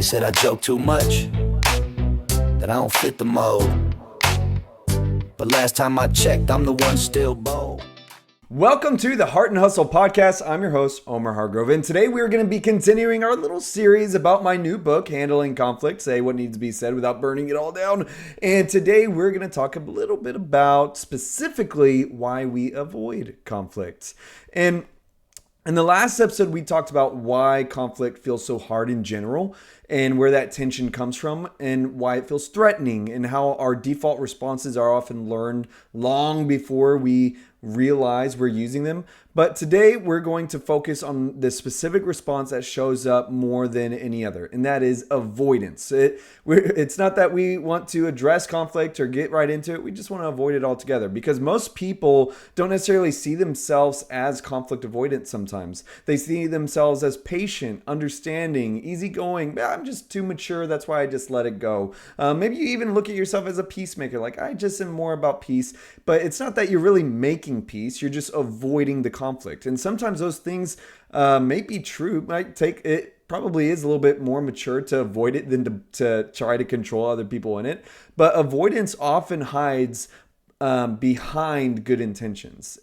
They said I joke too much, that I don't fit the mold. But last time I checked, I'm the one still bold. Welcome to the Heart and Hustle podcast. I'm your host, Omar Hargrove, and today we're going to be continuing our little series about my new book, Handling Conflict, Say What Needs to Be Said Without Burning It All Down. And today we're going to talk a little bit about specifically why we avoid conflict. And in the last episode, we talked about why conflict feels so hard in general and where that tension comes from and why it feels threatening and how our default responses are often learned long before we realize we're using them. But today we're going to focus on the specific response that shows up more than any other, and that is avoidance. It's not that we want to address conflict or get right into it. We just want to avoid it altogether because most people don't necessarily see themselves as conflict avoidant sometimes. They see themselves as patient, understanding, easygoing. I'm just too mature. That's why I just let it go. Maybe you even look at yourself as a peacemaker. Like, I just am more about peace. But it's not that you're really making peace. You're just avoiding the conflict. And sometimes those things may be true. It probably is a little bit more mature to avoid it than to try to control other people in it. But avoidance often hides behind good intentions.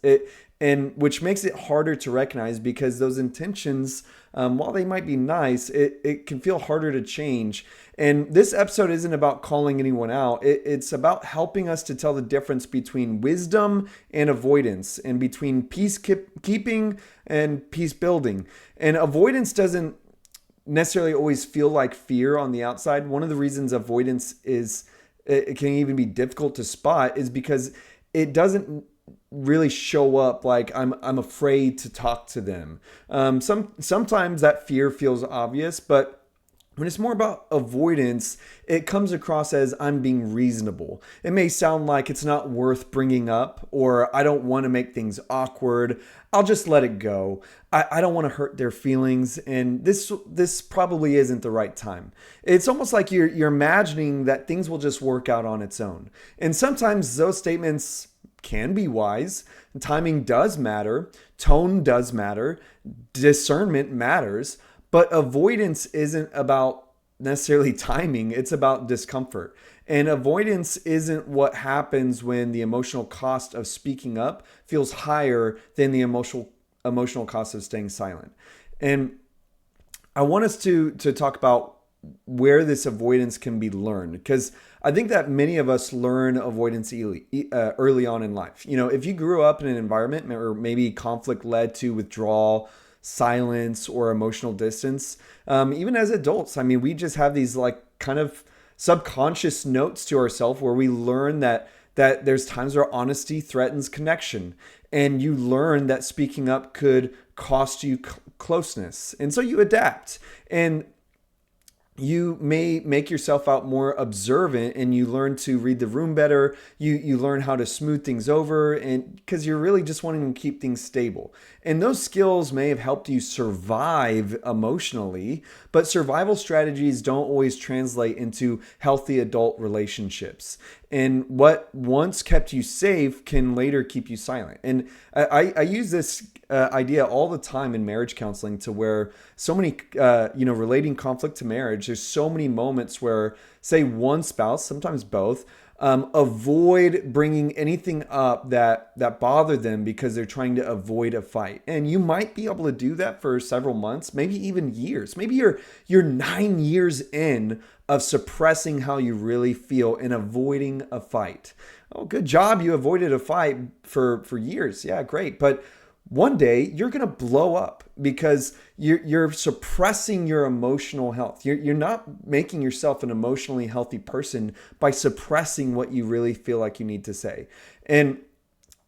And which makes it harder to recognize because those intentions, while they might be nice, it can feel harder to change. And this episode isn't about calling anyone out. It's about helping us to tell the difference between wisdom and avoidance and between peacekeeping and peace building. And avoidance doesn't necessarily always feel like fear on the outside. One of the reasons avoidance it can even be difficult to spot is because it doesn't really show up like I'm afraid to talk to them. Sometimes that fear feels obvious, but when it's more about avoidance, it comes across as I'm being reasonable. It may sound like it's not worth bringing up, or I don't want to make things awkward. I'll just let it go. I don't want to hurt their feelings, and this probably isn't the right time. It's almost like you're imagining that things will just work out on its own. And sometimes those statements can be wise. Timing does matter. Tone does matter. Discernment matters. But avoidance isn't about necessarily timing. It's about discomfort. And avoidance isn't what happens when the emotional cost of speaking up feels higher than the emotional cost of staying silent. And I want us to talk about where this avoidance can be learned, because I think that many of us learn avoidance early on in life. You know, if you grew up in an environment where maybe conflict led to withdrawal, silence, or emotional distance, even as adults, I mean, we just have these like kind of subconscious notes to ourselves where we learn that there's times where honesty threatens connection, and you learn that speaking up could cost you closeness, and so you adapt. And you may make yourself out more observant, and you learn to read the room better. You learn how to smooth things over, and because you're really just wanting to keep things stable. And those skills may have helped you survive emotionally, but survival strategies don't always translate into healthy adult relationships. And what once kept you safe can later keep you silent. And I use this idea all the time in marriage counseling, to where so many, relating conflict to marriage, there's so many moments where, say, one spouse, sometimes both, avoid bringing anything up that bothered them because they're trying to avoid a fight. And you might be able to do that for several months, maybe even years. Maybe you're 9 years in of suppressing how you really feel and avoiding a fight. Oh, good job. You avoided a fight for years. Yeah, great. But one day you're going to blow up because you're suppressing your emotional health. You're not making yourself an emotionally healthy person by suppressing what you really feel like you need to say. And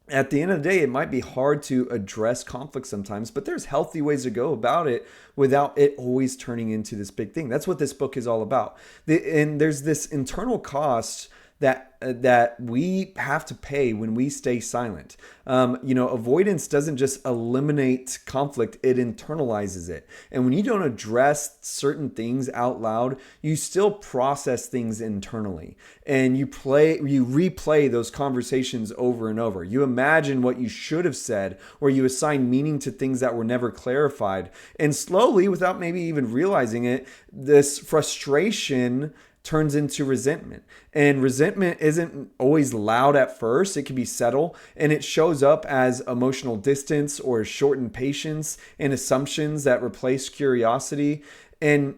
at the end of the day, it might be hard to address conflict sometimes, but there's healthy ways to go about it without it always turning into this big thing. That's what this book is all about. And there's this internal cost that we have to pay when we stay silent. Avoidance doesn't just eliminate conflict, it internalizes it. And when you don't address certain things out loud, you still process things internally. And you replay those conversations over and over. You imagine what you should have said, or you assign meaning to things that were never clarified. And slowly, without maybe even realizing it, this frustration turns into resentment. And resentment isn't always loud at first. It can be subtle, and it shows up as emotional distance or shortened patience and assumptions that replace curiosity. And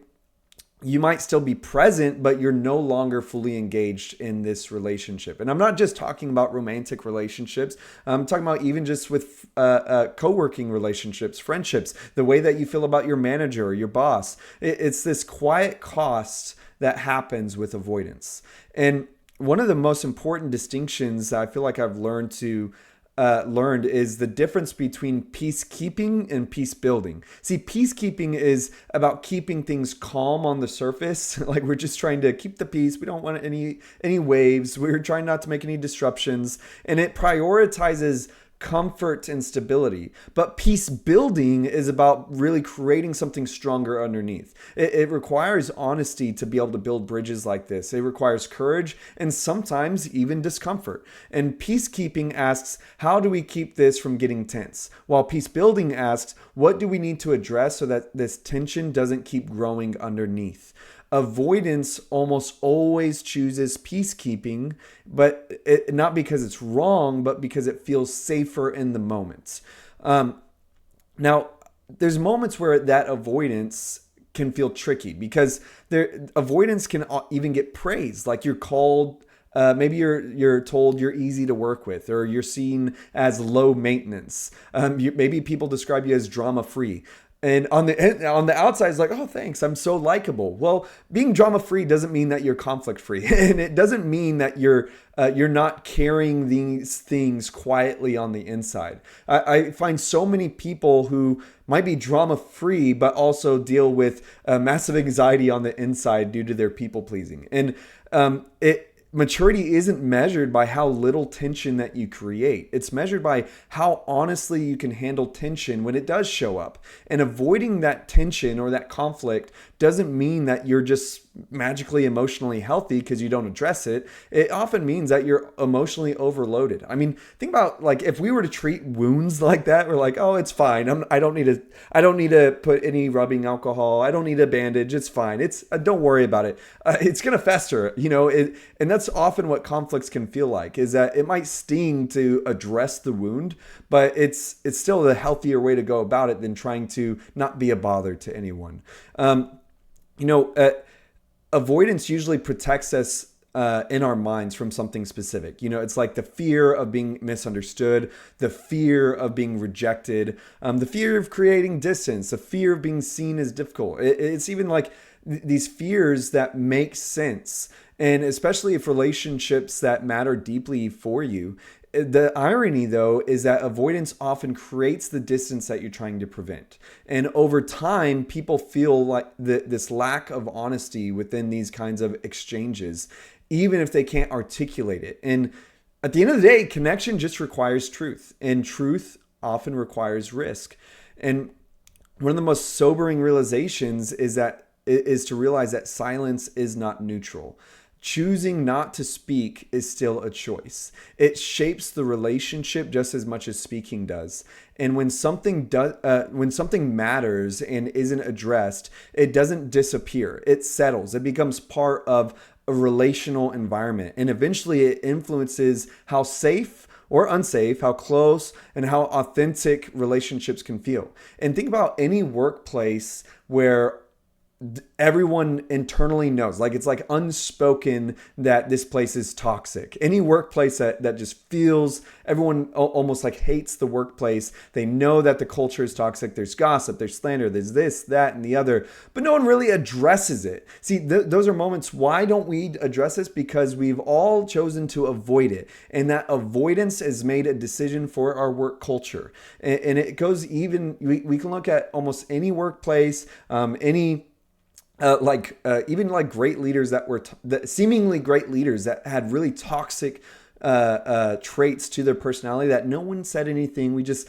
you might still be present, but you're no longer fully engaged in this relationship. And I'm not just talking about romantic relationships. I'm talking about even just with co-working relationships, friendships, the way that you feel about your manager or your boss. It's this quiet cost that happens with avoidance. And one of the most important distinctions that I feel like I've learned is the difference between peacekeeping and peace building. See, peacekeeping is about keeping things calm on the surface. Like, we're just trying to keep the peace. We don't want any waves. We're trying not to make any disruptions. And it prioritizes comfort and stability. But peace building is about really creating something stronger underneath. It requires honesty to be able to build bridges like this. It requires courage and sometimes even discomfort. And peacekeeping asks, how do we keep this from getting tense? While peace building asks, what do we need to address so that this tension doesn't keep growing underneath? Avoidance almost always chooses peacekeeping, but not because it's wrong, but because it feels safer in the moment. Now, there's moments where that avoidance can feel tricky because avoidance can even get praised. Like, you're called, maybe you're told you're easy to work with, or you're seen as low maintenance. Maybe people describe you as drama free. And on the outside, it's like, oh, thanks, I'm so likable. Well, being drama-free doesn't mean that you're conflict-free. And it doesn't mean that you're not carrying these things quietly on the inside. I find so many people who might be drama-free, but also deal with massive anxiety on the inside due to their people-pleasing. And maturity isn't measured by how little tension that you create. It's measured by how honestly you can handle tension when it does show up. And avoiding that tension or that conflict doesn't mean that you're just magically emotionally healthy because you don't address it. It often means that you're emotionally overloaded. I mean, think about, like, if we were to treat wounds like that, we're like, oh, it's fine. I don't need to put any rubbing alcohol. I don't need a bandage. It's fine. Don't worry about it. It's gonna fester, and that's often what conflicts can feel like, is that it might sting to address the wound, but it's still the healthier way to go about it than trying to not be a bother to anyone. Avoidance usually protects us in our minds from something specific. It's like the fear of being misunderstood, the fear of being rejected, the fear of creating distance, the fear of being seen as difficult. It's even like these fears that make sense. And especially if relationships that matter deeply for you. The irony, though, is that avoidance often creates the distance that you're trying to prevent. And over time, people feel like this lack of honesty within these kinds of exchanges, even if they can't articulate it. And at the end of the day, connection just requires truth, and truth often requires risk. And one of the most sobering realizations is to realize that silence is not neutral. Choosing not to speak is still a choice. It shapes the relationship just as much as speaking does. And when something matters and isn't addressed, it doesn't disappear. It settles. It becomes part of a relational environment. And eventually it influences how safe or unsafe, how close and how authentic relationships can feel. And think about any workplace where everyone internally knows, like, it's like unspoken that this place is toxic. Any workplace that just feels, everyone almost like hates the workplace. They know that the culture is toxic. There's gossip, there's slander, there's this, that, and the other, but no one really addresses it. See, those are moments. Why don't we address this? Because we've all chosen to avoid it. And that avoidance has made a decision for our work culture. And it goes even, we can look at almost any workplace, any even like great leaders that were seemingly great leaders that had really toxic traits to their personality that no one said anything. We just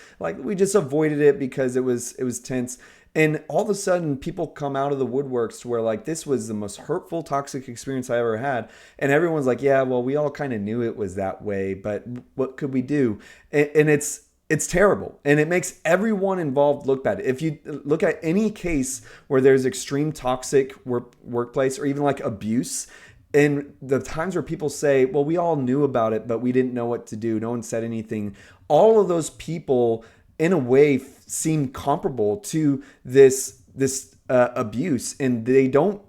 avoided it because it was tense. And all of a sudden, people come out of the woodworks to where like this was the most hurtful, toxic experience I ever had, and everyone's like, "Yeah, well, we all kind of knew it was that way, but what could we do?" And it's terrible, and it makes everyone involved look bad. If you look at any case where there's extreme toxic workplace or even like abuse, and the times where people say, well, we all knew about it, but we didn't know what to do, no one said anything, all of those people in a way seem comparable to this abuse, and they don't,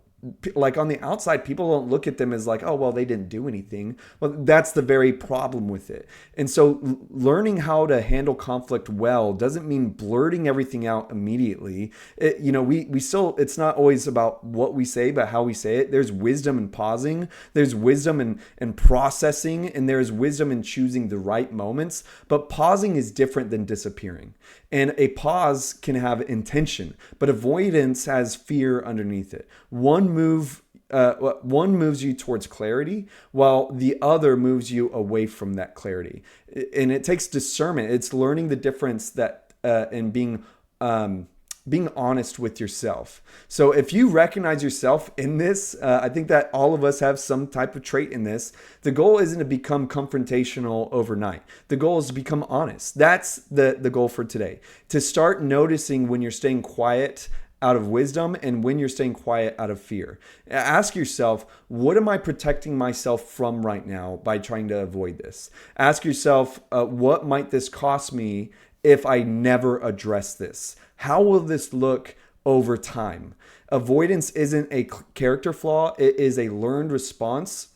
like, on the outside, people don't look at them as like, oh, well, they didn't do anything. Well, that's the very problem with it. And so learning how to handle conflict well doesn't mean blurting everything out immediately. We still, it's not always about what we say, but how we say it. There's wisdom in pausing. There's wisdom in processing, and there's wisdom in choosing the right moments. But pausing is different than disappearing. And a pause can have intention, but avoidance has fear underneath it. One moves you towards clarity, while the other moves you away from that clarity. And it takes discernment. It's learning the difference that in being honest with yourself. So if you recognize yourself in this, I think that all of us have some type of trait in this. The goal isn't to become confrontational overnight. The goal is to become honest. That's the goal for today. To start noticing when you're staying quiet out of wisdom and when you're staying quiet out of fear. Ask yourself, what am I protecting myself from right now by trying to avoid this? Ask yourself, what might this cost me if I never address this? How will this look over time? Avoidance isn't a character flaw. It is a learned response.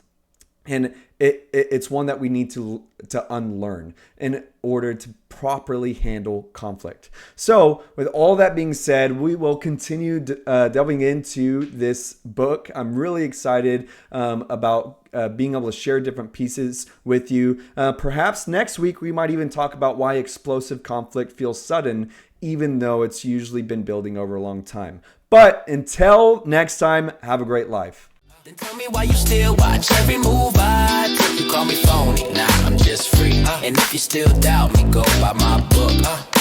And it's one that we need to unlearn in order to properly handle conflict. So with all that being said, we will continue delving into this book. I'm really excited about being able to share different pieces with you. Perhaps next week, we might even talk about why explosive conflict feels sudden, even though it's usually been building over a long time. But until next time, have a great life. Then tell me why you still watch every move I take. You call me phony, nah, I'm just free. And if you still doubt me, go by my book.